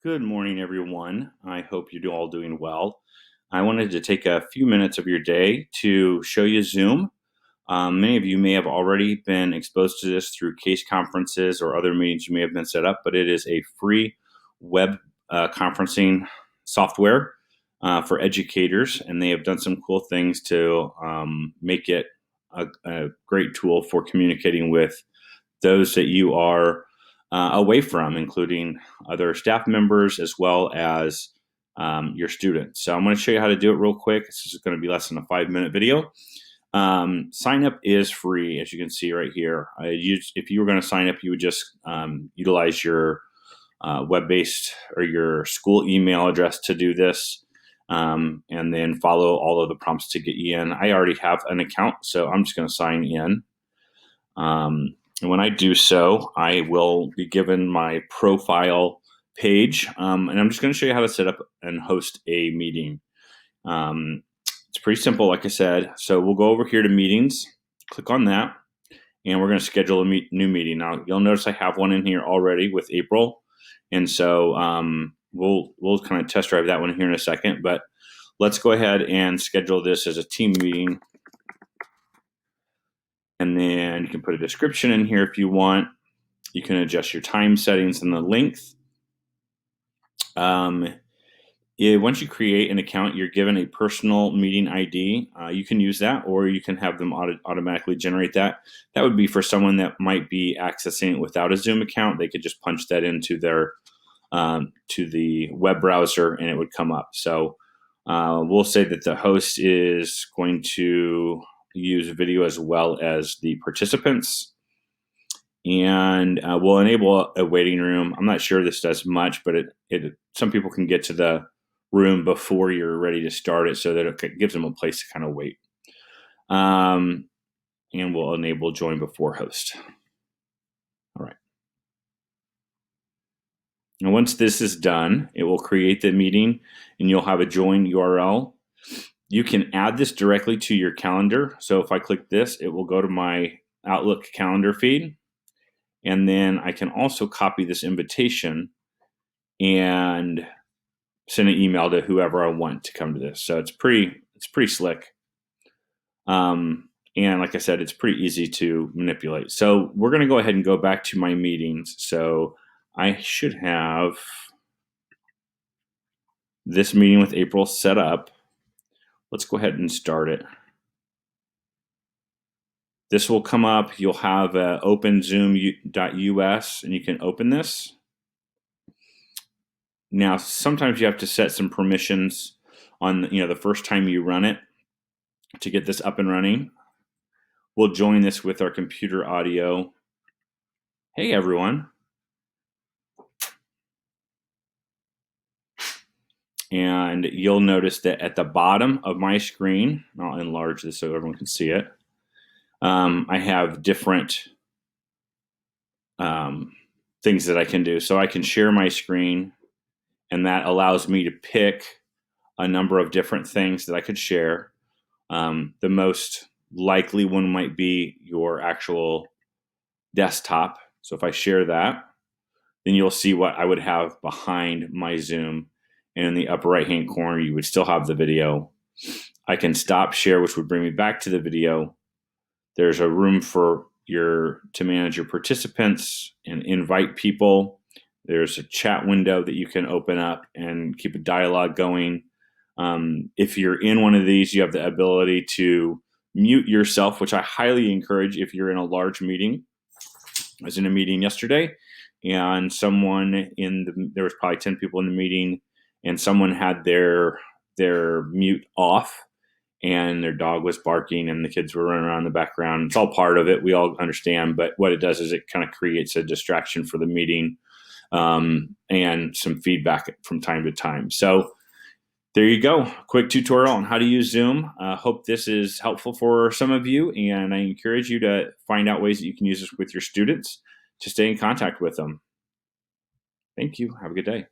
Good morning, everyone. I hope you're all doing well. I wanted to take a few minutes of your day to show you Zoom. Many of you may have already been exposed to this through case conferences or other meetings you may have been set up, but it is a free web conferencing software for educators, and they have done some cool things to make it a great tool for communicating with those that you are away from, including other staff members as well as your students. So I'm going to show you how to do it real quick. This is going to be less than a 5-minute video. Sign up is free, as you can see right here. If you were going to sign up, you would just utilize your web-based or your school email address to do this. And then follow all of the prompts to get you in. I already have an account, so I'm just going to sign in. And when I do so, I will be given my profile page, and I'm just going to show you how to set up and host a meeting. It's pretty simple, like I said. So we'll go over here to meetings, click on that, and we're going to schedule a new meeting. Now, you'll notice I have one in here already with April, and so we'll kind of test drive that one here in a second. But let's go ahead and schedule this as a team meeting. And then you can put a description in here if you want. You can adjust your time settings and the length. Once you create an account, you're given a personal meeting ID. You can use that, or you can have them automatically generate that. That would be for someone that might be accessing it without a Zoom account. They could just punch that into their to the web browser, and it would come up. So we'll say that the host is going to use video as well as the participants, and we'll enable a waiting room. I'm not sure this does much, but some people can get to the room before you're ready to start it, so that it gives them a place to kind of wait. And we'll enable join before host. All right. And once this is done, it will create the meeting, and you'll have a join URL. You can add this directly to your calendar. So if I click this, it will go to my Outlook calendar feed. And then I can also copy this invitation and send an email to whoever I want to come to this. So it's pretty slick. And like I said, it's pretty easy to manipulate. So we're going to go ahead and go back to my meetings. So I should have this meeting with April set up. Let's go ahead and start it. This will come up. You'll have openzoom.us, and you can open this. Now, sometimes you have to set some permissions on the first time you run it to get this up and running. We'll join this with our computer audio. Hey, everyone. And you'll notice that at the bottom of my screen, I'll enlarge this so everyone can see it, I have different things that I can do. So I can share my screen, and that allows me to pick a number of different things that I could share. The most likely one might be your actual desktop. So if I share that, then you'll see what I would have behind my Zoom. And in the upper right-hand corner, you would still have the video. I can stop share, which would bring me back to the video. There's a room to manage your participants and invite people. There's a chat window that you can open up and keep a dialogue going. If you're in one of these, you have the ability to mute yourself, which I highly encourage if you're in a large meeting. I was in a meeting yesterday, and there was probably 10 people in the meeting, and someone had their mute off, and their dog was barking, and the kids were running around in the background. It's all part of it. We all understand, but what it does is it kind of creates a distraction for the meeting, and some feedback from time to time. So there you go. Quick tutorial on how to use Zoom. Hope this is helpful for some of you, and I encourage you to find out ways that you can use this with your students to stay in contact with them. Thank you. Have a good day.